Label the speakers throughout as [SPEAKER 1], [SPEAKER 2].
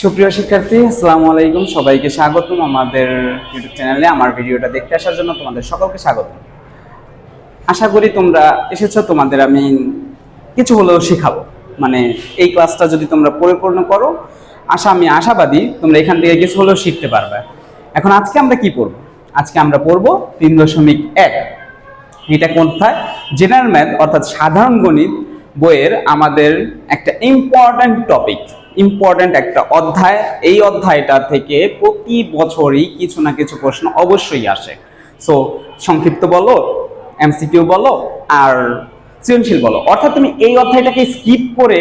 [SPEAKER 1] সুপ্রিয় শিক্ষার্থী, আসসালামু আলাইকুম। সবাইকে স্বাগতম আমাদের ইউটিউব চ্যানেলে। আমার ভিডিওটা দেখতে আসার জন্য তোমাদের সকলকে স্বাগতম। আশা করি তোমরা এসেছো, তোমাদের আমি কিছু হলেও শেখাবো। মানে এই ক্লাসটা যদি তোমরা পরিপূর্ণ করো, আমি আশাবাদী তোমরা এখান থেকে কিছু হলেও শিখতে পারবে। এখন আজকে আমরা কি পড়ব? আজকে আমরা পড়ব 3.1। এটা কোথায়? জেনারেল ম্যাথ অর্থাৎ সাধারণ গণিত বইয়ের আমাদের একটা ইম্পর্ট্যান্ট একটা অধ্যায়। এই অধ্যায়টা থেকে প্রতি বছরই কিছু না কিছু প্রশ্ন অবশ্যই আসে। সো সংক্ষিপ্ত বলো, এমসিকিউ বলো আর সৃজনশীল বলো, অর্থাৎ তুমি এই অধ্যায়টাকে স্কিপ করে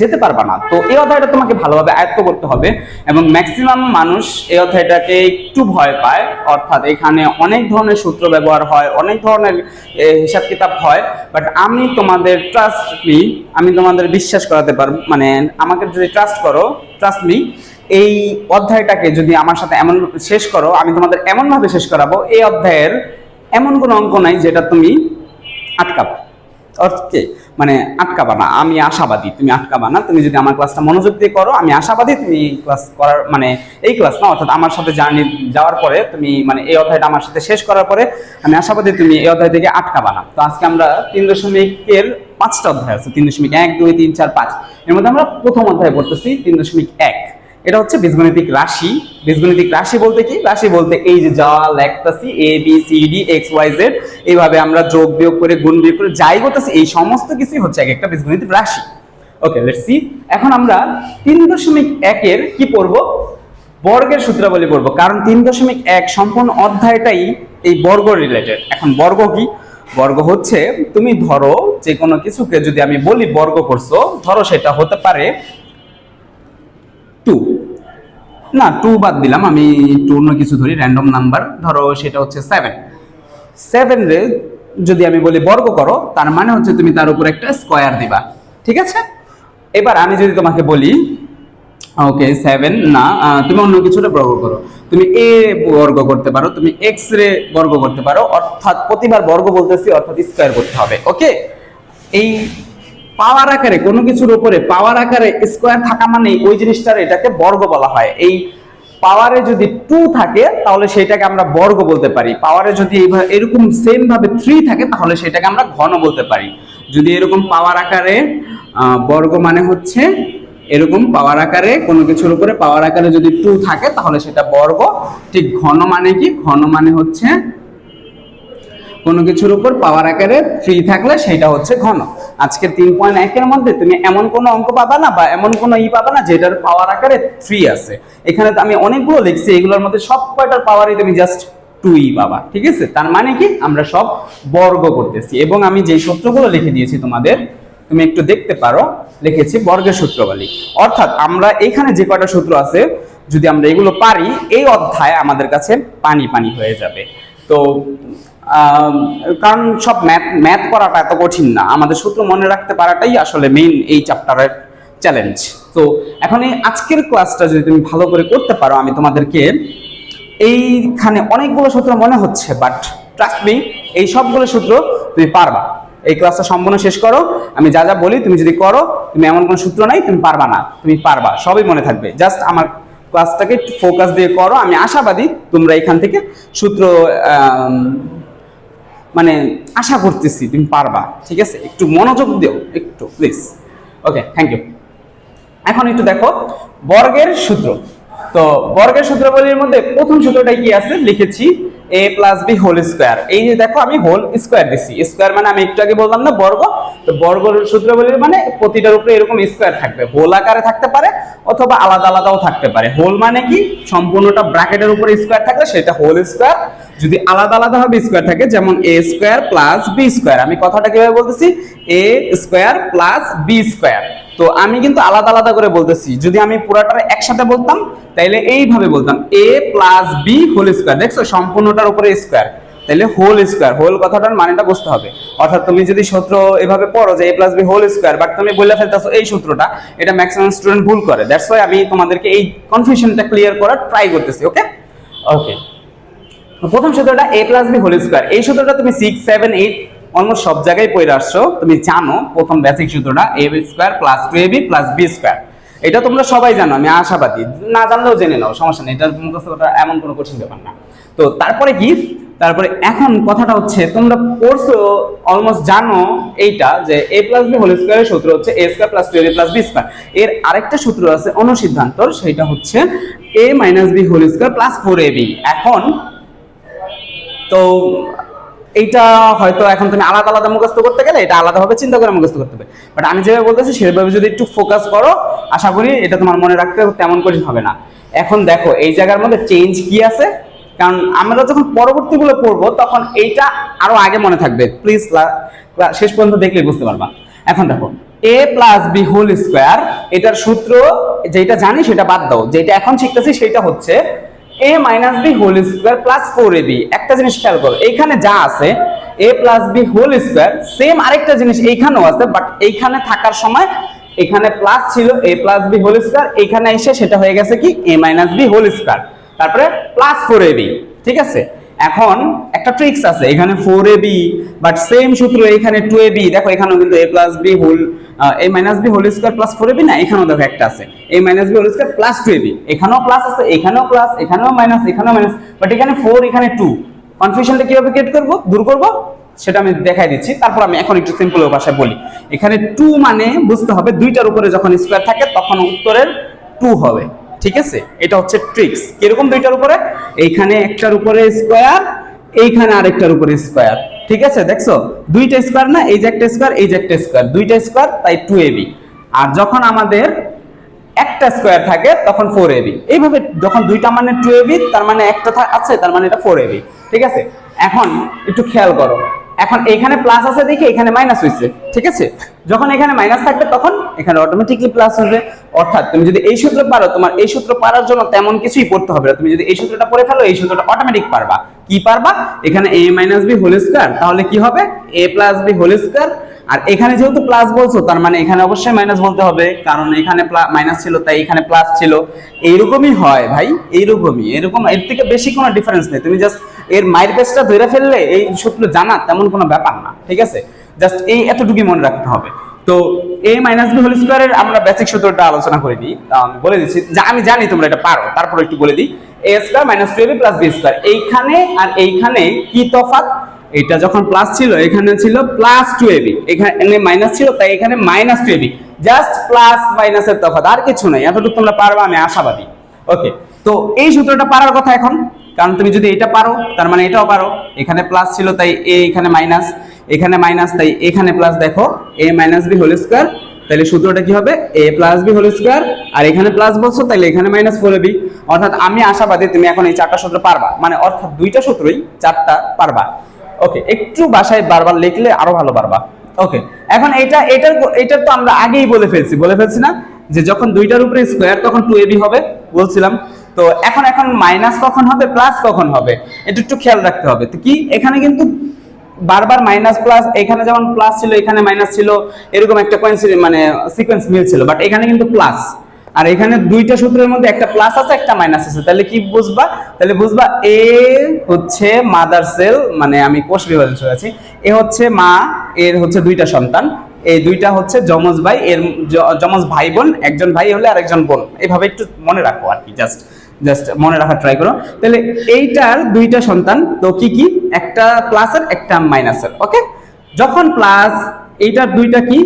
[SPEAKER 1] যেতে পারবা না। তো এই অধ্যায়টা তোমাকে ভালোভাবে আয়ত্ত করতে হবে এবং ম্যাক্সিমাম মানুষ এই অধ্যায়টাকে একটু ভয় পায়, অর্থাৎ এখানে অনেক ধরনের সূত্র ব্যবহার হয়, অনেক ধরনের হিসাব কিতাব হয়। বাট আমি তোমাদের আমি তোমাদের বিশ্বাস করাতে পারবো, মানে আমাকে যদি ট্রাস্ট মি, এই অধ্যায়টাকে যদি আমার সাথে এমন শেষ করো, আমি তোমাদের এমনভাবে শেষ করাবো এই অধ্যায়ের এমন কোনো অঙ্ক নাই যেটা তুমি আটকাবে। ওকে, মানে আটকাবা না, আমি আশাবাদী তুমি আটকাবা না। তুমি যদি আমার ক্লাসটা মনোযোগ দিয়ে করো, আমি আশাবাদী তুমি ক্লাস করার, মানে এই ক্লাস না, অর্থাৎ আমার সাথে জার্নি যাওয়ার পরে তুমি, মানে এই অধ্যায়টা আমার সাথে শেষ করার পরে আমি আশাবাদী তুমি এই অধ্যায় থেকে আটকাবা না। তো আজকে আমরা 3.1-এর 5টা অধ্যায় আছে, 3.1, 2, 3, 4, 5। এর মধ্যে আমরা প্রথম অধ্যায় পড়তেছি 3.1। এটা হচ্ছে বীজগণিতিক রাশি। বীজগণিতিক রাশি বলতে কি? রাশি বলতে এই যে যা লেখতাছি A B C D X Y Z, এইভাবে আমরা যোগ বিয়োগ করে গুণ বিয়োগ করে যাই করতেছি, এই সমস্ত কিছুই হচ্ছে এক একটা বীজগণিতিক রাশি। ওকে, লেটস সি। এখন আমরা 3.1-এর কি পড়ব? বর্গের সূত্রাবলী পড়ব, কারণ 3.1 সম্পূর্ণ অধ্যায়টাই এই বর্গ রিলেটেড। এখন বর্গ কি? বর্গ হচ্ছে, তুমি ধরো যে কোনো কিছুকে যদি আমি বলি বর্গ করছো, ধরো সেটা হতে পারে 2, না 2 বাদ দিলাম, আমি একটু অন্য কিছু ধরি, র্যান্ডম নাম্বার। ধরো সেটা হচ্ছে 7 রে যদি আমি বলি বর্গ করো, তার মানে হচ্ছে তুমি তার উপর একটা স্কয়ার দিবা। ঠিক আছে? এবার আমি যদি তোমাকে বলি ওকে 7 না, তুমি অন্য কিছুটা বর্গ করো, তুমি এ বর্গ করতে পারো, তুমি এক্স রে বর্গ করতে পারো, অর্থাৎ প্রতিবার বর্গ বলতেছি, অর্থাৎ স্কয়ার করতে হবে। ওকে, এই পাওয়ার আকারে কোনো কিছুর উপরে পাওয়ার আকারে স্কয়ার থাকা মানে ওই জিনিসটার এটাকে বর্গ বলা হয়। এই পাওয়ারে যদি 2 থাকে তাহলে সেটাকে আমরা বর্গ বলতে পারি। পাওয়ারে যদি এরকম সেম ভাবে 3 থাকে তাহলে সেটাকে আমরা ঘন বলতে পারি। যদি এরকম পাওয়ার আকারে বর্গ মানে হচ্ছে এরকম পাওয়ার আকারে কোনো কিছুর উপরে পাওয়ার আকারে যদি 2 থাকে তাহলে সেটা বর্গ। ঠিক ঘন মানে কি? ঘন মানে হচ্ছে কোনো কিছুর উপর পাওয়ার আকারে 3 থাকলে সেটা হচ্ছে ঘন। আজকে 3.1-এর মধ্যে তুমি এমন কোনো অঙ্ক পাবা না বা এমন কোনো পাবা না যেটার পাওয়ার আকারে 3 আছে। এখানে তো আমি অনেকগুলো লিখছি, এগুলোর মধ্যে সব কয়টার পাওয়ারই তুমি জাস্ট 2ই পাবা। ঠিক আছে? তার মানে কি? আমরা সব বর্গ করতেছি। এবং আমি যে সূত্রগুলো লিখে দিয়েছি তোমাদের, তুমি একটু দেখতে পারো, লিখেছি বর্গের সূত্রাবলী। অর্থাৎ আমরা এখানে যে কয়টা সূত্র আছে, যদি আমরা এগুলো পারি, এই অধ্যায় আমাদের কাছে পানি পানি হয়ে যাবে। তো কারণ সব ম্যাথ করাটা এত কঠিন না, আমাদের সূত্র মনে রাখতে পারাটাই আসলে মেইন এই চ্যাপ্টারের চ্যালেঞ্জ। তো এখন এই আজকের ক্লাসটা যদি তুমি ভালো করে করতে পারো, আমি তোমাদেরকে এইখানে অনেকগুলো সূত্র মনে হচ্ছে, বাট ট্রাস্ট মি, এই সবগুলো সূত্র তুমি পারবা। এই ক্লাসটা সম্পূর্ণ শেষ করো, আমি যা যা বলি তুমি যদি করো, তুমি এমন কোনো সূত্র নাই তুমি পারবা না, তুমি পারবা, সবই মনে থাকবে। জাস্ট আমার ক্লাসটাকে একটু ফোকাস দিয়ে করো, আমি আশাবাদী তোমরা এখান থেকে সূত্র মানে আশা করতেছি তুমি পারবা। ঠিক আছে? একটু মনোযোগ দিও একটু প্লিজ। Okay, thank you. এখন একটু দেখো বর্গের সূত্র। তো বর্গের সূত্রাবলীর মধ্যে প্রথম সূত্রটা কি আছে? লিখেছি a + b হোল স্কয়ার। এই যে দেখো আমি হোল স্কয়ার দিছি, স্কয়ার মানে আমি একটু আগে বললাম না বর্গ। তো বর্গের সূত্রাবলীর মানে প্রতিটার উপরে এরকম স্কয়ার থাকবে, হোল আকারে থাকতে পারে অথবা আলাদা আলাদাও থাকতে পারে। হোল মানে কি? সম্পূর্ণটা ব্র্যাকেটের উপরে স্কয়ার থাকলে সেটা হোল স্কয়ার। যদি আলাদা আলাদা ভাবে স্কয়ার থাকে, যেমন a স্কয়ার + b স্কয়ার, আমি কথাটা কিভাবে বলতেছি? a square + b square. তো আমি কিন্তু আলাদা আলাদা করে বলতেছি। যদি আমি পুরাটা একসাথে বলতাম তাইলে এইভাবে বলতাম a + b হোল স্কয়ার। দেখছো সম্পূর্ণটার উপরে স্কয়ার, তাইলে হোল স্কয়ার। হোল কথাটার মানেটা বুঝতে হবে। অর্থাৎ তুমি যদি সূত্র এভাবে পড়ো যে a + b whole square, but তুমি বলে ফেলতেছো এই সূত্রটা, এটা ম্যাক্সিমাম স্টুডেন্ট ভুল করে। দ্যাটস ওয়াই আমি তোমাদেরকে এই কনফিউশনটা ক্লিয়ার করার ট্রাই করতেছি। ওকে ওকে, প্রথম সূত্রটা a + b হোল স্কয়ার। এই সূত্রটা তুমি 6, 7, 8 অলমোস্ট সব জায়গায় পড়ে আসছো, তুমি জানো প্রথম বেসিক সূত্রটা a² + 2ab + b²। এটা তোমরা সবাই জানো, আমি আশাবাদী, না জানলেও জেনে নাও, সমস্যা নেই, এটা মুখস্থ করা এমন কোনো কঠিন ব্যাপার না। তো তারপরে কি, তারপরে এখন কথাটা হচ্ছে তোমরা পড়ছো অলমোস্ট জানো এইটা যে a প্লাস বি হোল স্কয়ারের সূত্র হচ্ছে a square plus 2ab plus b square. এর আরেকটা সূত্র আছে অনুসিদ্ধান্তর, সেটা হচ্ছে a minus b whole square plus 4ab। এখন তো এইটা হয়তো এখন তুমি আলাদা আলাদা মুখস্থ করতে গেলে এটা আলাদাভাবে চিন্তা করে মুখস্থ করতে হবে, বাট আমি যেভাবে বলতেছি সেভাবে যদি একটু ফোকাস করো আশা করি এটা তোমার মনে রাখতে তেমন কঠিন হবে না। এখন দেখো এই জায়গার মধ্যে চেঞ্জ কি আছে, কারণ আমরা যখন পরবর্তীগুলো পড়বো তখন এইটা আরো আগে মনে থাকবে, প্লিজ শেষ পর্যন্ত দেখলে বুঝতে পারবা। এখন দেখো a plus B whole square, এটার সূত্র যেটা জানি সেটা বাদ দাও, যেটা এখন শিখতেছি সেটা হচ্ছে a minus B whole square plus 4ab। একটা জিনিস খেয়াল করো, এইখানে যা আছে a plus B whole square, same আরেকটা জিনিস এইখানেও আছে, বাট এইখানে থাকার সময় এখানে প্লাস ছিল a plus B whole square, এইখানে এসে সেটা হয়ে গেছে কি a minus B whole square, তারপরে প্লাস 4ab। ঠিক আছে, এখন একটা ট্রিক্স আছে, এখানে 4ab বাট সেম সূত্র এখানে 2ab, দেখো এখানেও কিন্তু a plus B whole a minus B whole square plus 4ab না, এখানেও দেখো একটা আছে a minus B whole square plus 2ab, এখানেও প্লাস আছে, এখানেও প্লাস, এখানেও মাইনাস, এখানেও মাইনাস, বাট এখানে 4 এখানে 2। কনফিউশনটা কিভাবে ক্রিয়েট করব, দূর করব, সেটা আমি দেখাই দিচ্ছি। তারপর আমি এখন একটু সিম্পল ভাষায় বলি, এখানে 2 মানে বুঝতে হবে দুইটার উপরে যখন স্কয়ার থাকে তখন উত্তরের 2 হবে। ঠিক আছে, এটা হচ্ছে ট্রিক্স। কিরকম দুইটার উপরে, এইখানে একটার উপরে স্কয়ার, এইখানে আরেকটার উপরে স্কয়ার। ঠিক আছে, দেখছো দুইটা স্কয়ার না, এই যে একটা স্কয়ার, এই যে একটা স্কয়ার, দুইটা স্কয়ার, তাই 2ab। আর যখন আমাদের একটা স্কয়ার থাকে তখন 4ab। এইভাবে যখন দুইটা মানে 2ab তার মানে একটা আছে, তার মানে এটা 4ab। ঠিক আছে, এখন একটু খেয়াল করো, এখন এখানে প্লাস আছে দেখে এখানে মাইনাস হয়েছে। ঠিক আছে, যখন এখানে মাইনাস থাকবে তখন এখানে অটোমেটিকলি প্লাস হবে। অর্থাৎ তুমি যদি এই সূত্র পারো, তোমার এই সূত্র পারার জন্য তেমন কিছুই পড়তে হবে না, তুমি যদি এই সূত্রটা পড়ে ফেলো এই সূত্রটা অটোমেটিক পারবা। কি পারবা, এখানে a minus B whole square, তাহলে কি হবে a plus B whole square, আর এখানে যেহেতু প্লাস বলছো তার মানে এখানে অবশ্যই মাইনাস বলতে হবে, কারণ এখানে মাইনাস ছিল তাই এখানে প্লাস ছিল। এইরকমই হয় ভাই, এইরকমই, এরকম, এর থেকে বেশি কোনো ডিফারেন্স নেই। তুমি জাস্ট এর মাইর পেজটা ধরে ফেললে এই সূত্র জানা তেমন কোনো ব্যাপার না। ঠিক আছে, জাস্ট এই এতটুকুই মনে রাখতে হবে। তো a মাইনাস বি হোল স্কয়ারের আমরা বেসিক সূত্রটা আলোচনা করে দিই, আমি বলে দিচ্ছি, যা আমি জানি তোমরা এটা পারো, তারপর একটু বলে দিই। a square minus 2ab plus b square, এইখানে আর এইখানে কি তফাৎ, এটা যখন প্লাস ছিল এখানে ছিল প্লাস 2ab, এখানে মাইনাস ছিল তাই এখানে মাইনাস 2ab, জাস্ট প্লাস মাইনাসের তফাৎ, আর কিছু নাই। এতটুকু তোমরা পারবা, আমি আশাবাদী। ওকে, তো এই সূত্রটা পারার কথা এখন, কারণ তুমি যদি এটা পারো তার মানে এটাও পারো। এখানে প্লাস ছিল তাই a, এখানে মাইনাস, এখানে মাইনাস তাই এখানে প্লাস, দেখো a minus B whole square, তাহলে সূত্রটা কি হবে a plus B whole square, আর এখানে প্লাস বলছো তাহলে এখানে মাইনাস 4ab। অর্থাৎ আমি আশাবাদী তুমি এখন এই চারটা সূত্র পারবা, মানে অর্থাৎ দুইটা সূত্রই চারটা পারবা। ওকে, একটু বাসায় বারবার লিখলে আরো ভালো পারবা। ওকে, এখন এটার তো আমরা আগেই বলে ফেলছি না, যে যখন দুইটার উপরে স্কয়ার তখন 2ab হবে বলছিলাম। তো এখন মাইনাস কখন হবে, প্লাস কখন হবে, এটা একটু খেয়াল রাখতে হবে। তো কি, এখানে কিন্তু বারবার মাইনাস প্লাস, এখানে যেমন প্লাস ছিল এখানে মাইনাস ছিল, এরকম একটা কোইন্সিডেন্ট মানে সিকোয়েন্স মিল ছিল, বাট এখানে কিন্তু প্লাস, আর এখানে দুইটা সূত্রের মধ্যে একটা প্লাস আছে একটা মাইনাস আছে। তাহলে কি বুঝবা, তাহলে বুঝবা এ হচ্ছে মাদার সেল, মানে আমি কোষ বিভাজন চলে আছি, এ হচ্ছে মা, এর হচ্ছে দুইটা সন্তান, এই দুইটা হচ্ছে যমজ ভাই, এর যমজ ভাই বোন, একজন ভাই হলে আরেকজন বোন, এইভাবে একটু মনে রাখো আর কি, জাস্ট মনে রাখার ট্রাই করো। তাহলে এইটার দুইটা সন্তান, তো কি কি, একটা প্লাসের একটা মাইনাসের। ওকে, যখন প্লাস, এইটার দুইটা কি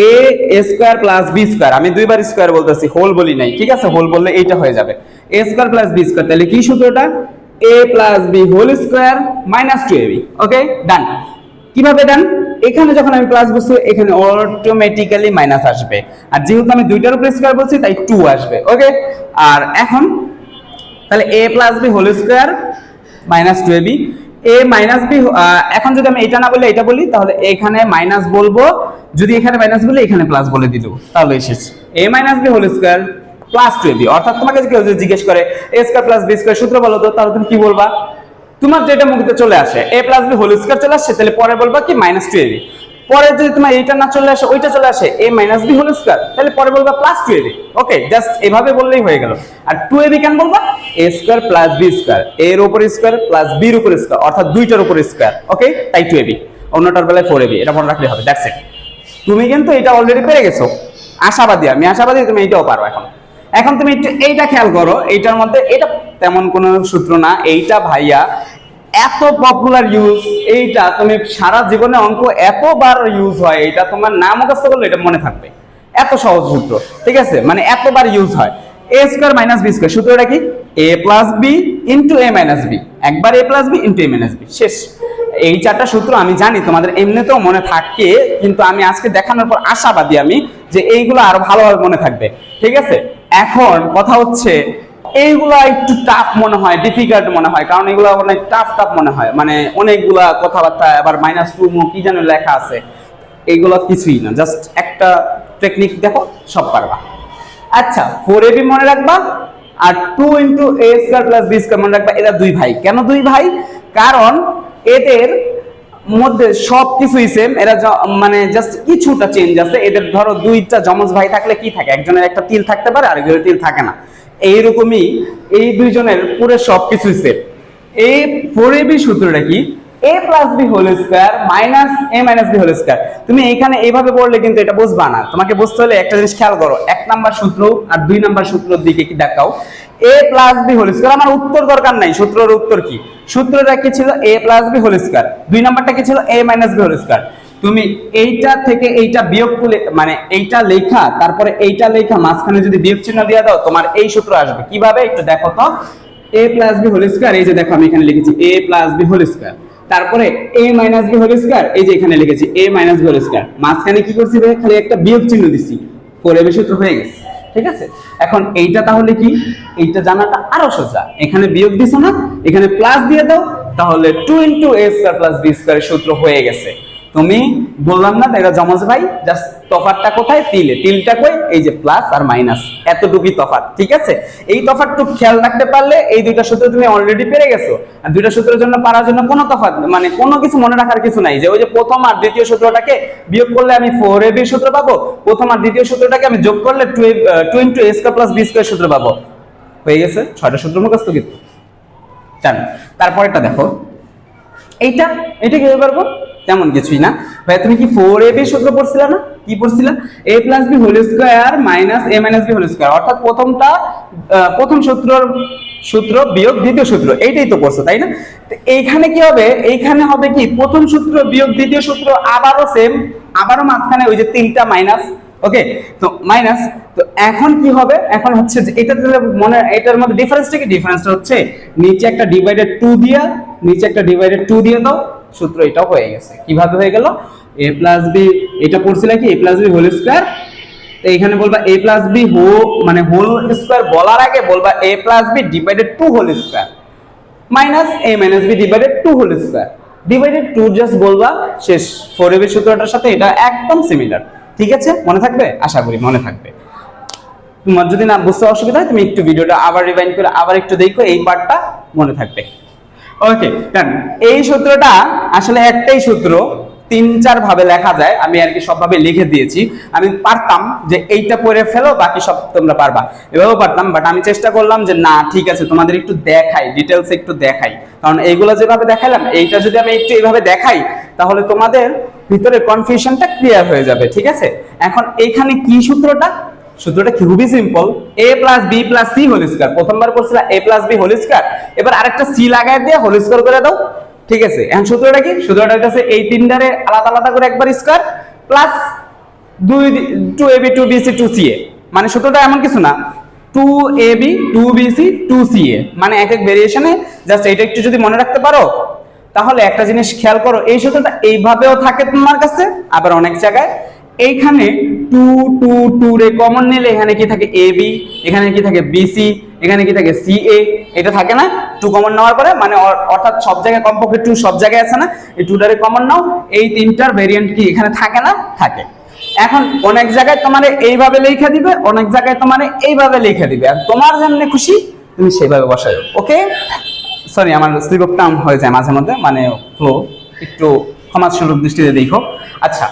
[SPEAKER 1] a square plus b square, আমি দুইবার স্কয়ার বলতেছি, হোল বলি নাই। ঠিক আছে, হোল বললে এইটা হয়ে যাবে a square plus b square, তাহলে কি সূত্রটা a plus b whole square minus 2ab। Okay, done. কিভাবে ডান, এখানে যখন আমি প্লাস বলছি এখানে অটোমেটিক্যালি মাইনাস আসবে, আর যেহেতু আমি দুইটার উপরে স্কয়ার বলছি তাই 2 আসবে। ওকে, আর এখন তাহলে a plus b whole square minus 2ab, a minus b, এখন যদি আমি এটা না বলে এটা বলি তাহলে এখানে মাইনাস বলবো, যদি এখানে মাইনাস বলে এখানে প্লাস বলে দিল, তাহলে এসেছে a minus b whole square plus 2ab। অর্থাৎ তোমাকে কেউ যদি জিজ্ঞেস করে a square plus b square সূত্র বলো তো, তাহলে তুমি কি বলবা, তোমার যেটা মুখে চলে আসে a plus b whole square চলে আসে, তাহলে পরে বলবা কি মাইনাস 2ab। পরে যদি তোমার এইটা না চলে আসে ওইটা চলে আসে a minus b whole square, তাহলে পরে বলবা প্লাস 2ab। ওকে, জাস্ট এভাবে বললেই হয়ে গেল। আর 2ab কেন বলবা, a square plus b square, a এর উপর স্কয়ার প্লাস b এর উপর স্কয়ার, অর্থাৎ দুইটার উপর স্কয়ার। ওকে, তাই 2ab, অন্যটার বেলায় 4ab, এটা মনে রাখলে হবে। দ্যাটস ইট, তুমি কিন্তু এটা অলরেডি পেরে গেছো। আশাবাদী, আমি আশাবাদী তুমি এইটাও পারো। এখন এখন তুমি একটু এইটা খেয়াল করো, এইটার মধ্যে এটা তেমন কোনো সূত্র না, এইটা ভাইয়া এত পপুলার ইউজ, এইটা তুমি সারা জীবনে অঙ্ক এতবার ইউজ হয়, এটা তোমার না মুখস্থ করলে এটা মনে থাকবে, এত সহজ সূত্র, ঠিক আছে, মানে এতবার ইউজ হয়। এ স্কোয়ার মাইনাস বি স্কোয়ার, সূত্রটা কি? এ প্লাস বি ইন্টু এ মাইনাস বি, একবার এ প্লাস বি ইন্টু এ মাইনাস বি, শেষ। এই চারটা সূত্র আমি জানি তোমাদের এমনিতেও মনে থাকে, কিন্তু আমি আজকে দেখানোর পর আশাবাদী আমি যে এইগুলো আরো ভালোভাবে মনে থাকবে, ঠিক আছে। এখন কথা হচ্ছে এইগুলা একটু টাফ মনে হয়, ডিফিকাল্ট মনে হয়, কারণ এগুলো অনেক টাফ টাফ মনে হয়, মানে অনেকগুলা কথাবার্তা, আবার মাইনাস টু কি যেন লেখা আছে, এইগুলো কিছুই না, জাস্ট একটা টেকনিক দেখো সব পারবা। আচ্ছা, 4ab মনে রাখবা, আর 2 ইন্টু এ স্কোয়ার প্লাস বি স্কোয়ার মনে রাখবা। এরা দুই ভাই, কেন দুই ভাই? কারণ এদের মধ্যে সবকিছুই সেম, এরা মানে জাস্ট কিছুটা চেঞ্জ আছে এদের। ধরো দুইটা যমজ ভাই থাকলে কি থাকে, একজনের একটা তিল থাকতে পারে আর একজনের তিল থাকে না, এইরকমই এই দুইজনের পুরো সবকিছুই সেম। এই 4ab সূত্রটা কি? a plus B whole square minus a minus B whole square. তুমি এইখানে এইভাবে পড়লে কিন্তু এটা বুঝবা না, তোমাকে বুঝতে হলে একটা জিনিস খেয়াল করো, 1 নাম্বার সূত্র আর 2 নাম্বার সূত্রের দিকে কি দেখাও। a plus B whole square, আমার উত্তর দরকার নাই, সূত্রের উত্তর কি? সূত্রটা কি ছিল? a plus B whole square. 2 নাম্বারটা কি ছিল? a minus B whole square. তুমি এইটা থেকে এইটা বিয়োগ করলে, মানে এইটা লেখা তারপরে এইটা লেখা মাঝখানে যদি বিয়োগ চিহ্ন দিয়ে দাও, তোমার এই সূত্র আসবে। কিভাবে একটু দেখো তো। a plus B whole square, এই যে দেখো আমি এখানে লিখেছি a plus B whole square, তারপরে a minus B whole square, এই যে এখানে লিখেছি a minus B whole square, মাঝখানে কি করছি ভাই? খালি একটা বিয়োগ চিহ্ন দিছি, 4ab সূত্র হয়ে গেছে, ঠিক আছে। এখন এইটা তাহলে কি? এইটা জানাটা আরো সোজা, এখানে বিয়োগ দিছো না, এখানে প্লাস দিয়ে দাও, তাহলে 2 into a square plus B স্কয়ারের সূত্র হয়ে গেছে। তুমি বললাম না এরা যমজ ভাই, জাস্ট তফাৎটা কোথায়? তিলে, তিলটা কই? এই যে প্লাস আর মাইনাস, এতটুকুই তফাৎ, ঠিক আছে। এই তফাৎটুকু খেয়াল রাখতে পারলে এই দুইটা সূত্র তুমি অলরেডি পেরে গেছো। আর দুইটা সূত্রের জন্য পারার জন্য কোনো তফাৎ, মানে কোনো কিছু মনে রাখার কিছু নাই, যে ওই যে প্রথম আর দ্বিতীয় সূত্রটাকে বিয়োগ করলে আমি 4ab সূত্র পাবো, প্রথম আর দ্বিতীয় সূত্রটাকে আমি যোগ করলে 2 into a square plus B square সূত্র পাবো, হয়ে গেছে। 6টা সূত্র মুখস্থ কিন্তু জানো। তারপরেরটা দেখো, এইটা এটা কিভাবে পারবো? তেমন কিছুই না ভাই, তুমি কি 4ab সূত্র পড়ছিলা না? কি পড়ছিলা? a plus B whole square minus a minus B whole square, অর্থাৎ প্রথমটা প্রথম সূত্র বিয়োগ দ্বিতীয় সূত্র, এইটাই তো পড়ছো, তাই না? তো এইখানে কি হবে? এইখানে হবে কি, প্রথম সূত্র বিয়োগ দ্বিতীয় সূত্র আবারও সেম, আবারও মাঝখানে ওই যে তিনটা মাইনাস, ওকে, তো মাইনাস। তো এখন কি হবে? এখন হচ্ছে যে এটা মনে, এটার মধ্যে ডিফারেন্সটা কি? ডিফারেন্সটা হচ্ছে নিচে একটা ডিভাইডেড 2 দিয়া, নিচে একটা ডিভাইডেড 2 দিয়ে দাও, সূত্র এটাও হয়ে গেছে। কিভাবে হয়ে গেল? a প্লাস বি, এটা পড়ছিল কি a plus B whole square, তো এখানে বলবা a প্লাস বি মানে হোল স্কয়ার বলার আগে বলবা a plus b divided 2 whole square minus a minus b divided 2 whole square, divided 2 just বলবা, শেষ। 4ab সূত্রটার সাথে এটা একদম সিমিলার, ঠিক আছে? মনে থাকবে? আশা করি মনে থাকবে। তোমার যদি না বুঝতে অসুবিধা হয় তুমি একটু ভিডিওটা আবার রিভাইন্ড করে আবার একটু দেখো, এই পার্টটা মনে থাকবে, ওকে। কারণ এই সূত্রটা আসলে একটাই সূত্র, 3-4 ভাবে লেখা যায়, আমি আর কি সবভাবে লিখে দিয়েছি। আমি পারতাম যে এইটা পড়ে ফেলো, বাকি সব তোমরা পারবা, এভাবেও পারতাম, বাট আমি চেষ্টা করলাম যে না, ঠিক আছে, তোমাদের একটু দেখাই, ডিটেলস একটু দেখাই, কারণ এইগুলো যেভাবে দেখাইলাম, এইটা যদি আমি একটু এইভাবে দেখাই তাহলে তোমাদের ভিতরে কনফিউশনটা ক্লিয়ার হয়ে যাবে, ঠিক আছে। এখন এইখানে কি সূত্রটা? সূত্রটা খুবই simple, a plus B plus C whole square, প্রথমবার পড়ছিলা a plus B whole square, এবার আরেকটা সি লাগায় দিয়ে হোল স্কয়ার করে দাও, ঠিক আছে। এখন সূত্রটা কি? সূত্রটা হচ্ছে এই তিনটারে আলাদা আলাদা করে একবার square plus 2ab 2bc 2ca, মানে সূত্রটা এমন কিছু না, 2ab 2bc 2ca, মানে এক এক ভেরিয়েশনে, জাস্ট এটা একটু যদি মনে রাখতে পারো তাহলে একটা জিনিস খেয়াল করো, এই সূত্রটা এইভাবেও থাকে তোমার কাছে, আবার অনেক জায়গায় এইখানে 2 2 2 রে কমন নিলে এখানে কি থাকে? ab, এখানে কি থাকে? bc, এখানে কি থাকে? ca, এটা থাকে না 2 কমন নেওয়ার পরে, মানে অর্থাৎ সব জায়গায় কমপক্ষে 2 সব জায়গায় আছে না, এই 2টারে কমন নাও, এই তিনটার ভেরিয়েন্ট কি এখানে থাকে না? থাকে। এখন অনেক জায়গায় তোমারে এইভাবে লেখা দিবে, অনেক জায়গায় তোমারে এইভাবে লেখা দিবে, আর তোমার যেমন খুশি তুমি সেইভাবে বসাও, ওকে। সরি, আমার স্লিপ অফ টার্ম হয়ে যায় মাঝে মধ্যে, মানে ফ্লো, একটু ক্ষমাসুলভ দৃষ্টিতে দেখো। আচ্ছা,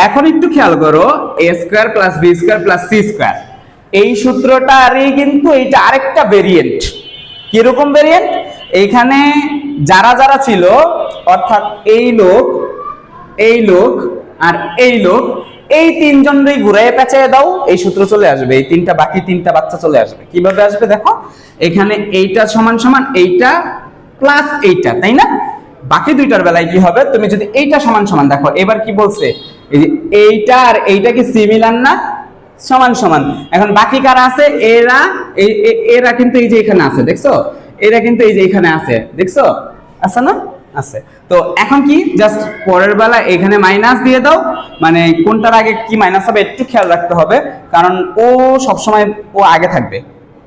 [SPEAKER 1] এখন একটু খেয়াল করো, a square plus B square plus C square, এই সূত্রটারই কিন্তু এইটা আরেকটা ভেরিয়েন্ট। কিরকম ভেরিয়েন্ট? এইখানে যারা যারা ছিল, অর্থাৎ এই লোক আর এই লোক, এই তিনজনই ঘুরায় পেঁচায় দাও, এই সূত্র চলে আসবে, এই বাকি তিনটা বাচ্চা চলে আসবে। কিভাবে আসবে দেখো, এখানে এইটা সমান সমান এইটা প্লাস এইটা, তাই না? বাকি দুইটার বেলায় কি হবে, তুমি যদি এইটা সমান সমান, দেখো এবার কি বলছে, এই যে এইটা আর এইটা কি সিমিলার না, সমান সমান। এখন বাকি কারা আছে, এরা কিন্তু এই যে এখানে আছে, দেখছো? এরা কিন্তু এই যে এখানে আছে, দেখছো? আছে না? আছে। তো এখন কি, জাস্ট পরের বেলা এখানে মাইনাস দিয়ে দাও, মানে কোনটার আগে কি মাইনাস হবে একটু খেয়াল রাখতে হবে, কারণ ও সবসময় ও আগে থাকবে,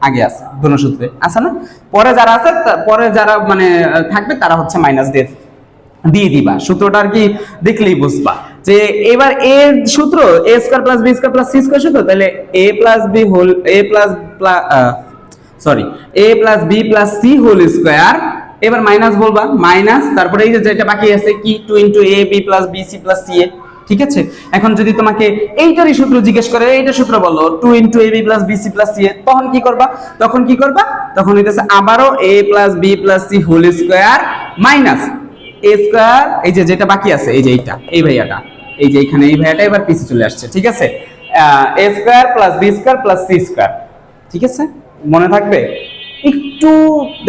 [SPEAKER 1] আগে আছে দুনো সূত্রে, আছে না? পরে যারা আছে, পরে যারা মানে থাকবে তারা হচ্ছে মাইনাস দিয়ে দিবা। সূত্রটা আর কি দেখলেই বুঝবা যে এবার এর সূত্র A square plus B square plus C square সূত্র, তাহলে A plus B whole A plus sorry A plus B plus C whole square, এবার মাইনাস বলবা, মাইনাস তারপরে এই যে যেটা বাকি আছে কি 2 into A B plus B C plus C A, ঠিক আছে? এখন যদি তোমাকে এইটারই সূত্র জিজ্ঞেস করে, এইটা সূত্র বলো 2 into A B plus B C plus C A, তখন কি করবা? তখন হইতেছে আবারও A plus B plus C whole square minus A square, এই যে যেটা বাকি আছে এই যে এইটা, এই ভাইয়াটা, এই যে এখানে এই ভাইয়াটা এবার পিছে চলে আসছে, ঠিক আছে? A square plus B square plus C square, ঠিক আছে? মনে থাকবে? একটু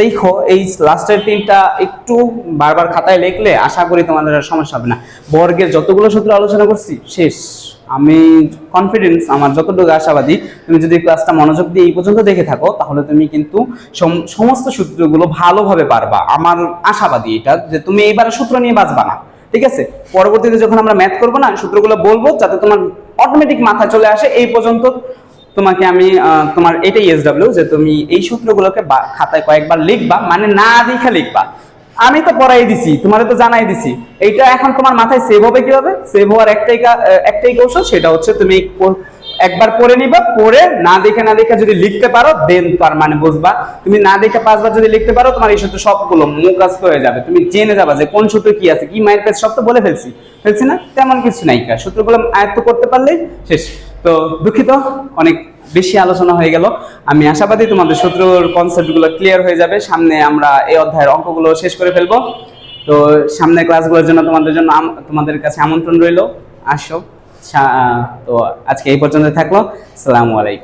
[SPEAKER 1] দেখো এই লাস্টের তিনটা একটু বারবার খাতায় লিখলে আশা করি তোমাদের আর সমস্যা হবে না। বর্গের যতগুলো সূত্র আলোচনা করছি শেষ, আমি কনফিডেন্স, আমার যতটুকু আশাবাদী, তুমি যদি ক্লাসটা মনোযোগ দিয়ে এই পর্যন্ত দেখে থাকো তাহলে তুমি কিন্তু সমস্ত সূত্রগুলো ভালোভাবে পারবা। আমার আশাবাদী এটা যে তুমি এইবার সূত্র নিয়ে বাঁচবা না, ঠিক আছে? পরবর্তীতে যখন আমরা ম্যাথ করবো না, সূত্রগুলো বলবো যাতে তোমার অটোমেটিক মাথায় চলে আসে, এই পর্যন্ত তোমাকে আমি তোমার এটাই এসডব্লিউ যে তুমি এই সূত্রগুলোকে খাতায় কয়েকবার লিখবা, মানে না দেখে লিখবা। আমি তো পড়াই দিছি, তোমারে তো জানাই দিছি, এইটা এখন তোমার মাথায় সেভ হবে কিভাবে? সেভ হওয়ার একটাই কৌশল, সেটা হচ্ছে তুমি একবার পড়ে নিবা, পড়ে না দেখে যদি লিখতে পারো দেন তার মানে বুঝবা। তুমি না দেখে 5 বার যদি লিখতে পারো, তোমার এই সূত্র সবগুলো মুখস্থ হয়ে যাবে, তুমি জেনে যাবা যে কোন সূত্র কি আছে, কি মাইর পেজ সব তো বলে ফেলছি না, তেমন কিছু নাই, সূত্রগুলো আয়ত্ত করতে পারলেই শেষ। তো দুঃখিত, অনেক বেশি আলোচনা হয়ে গেল। আমি আশাবাদী তোমাদের সূত্রর কনসেপ্টগুলো ক্লিয়ার হয়ে যাবে। সামনে আমরা এই অধ্যায়ের অঙ্কগুলো শেষ করে ফেলবো। তো সামনের ক্লাসগুলোর জন্য তোমাদের কাছে আমন্ত্রণ রইল, আসো। তো আজকে এই পর্যন্ত থাকলো। আসসালামু আলাইকুম।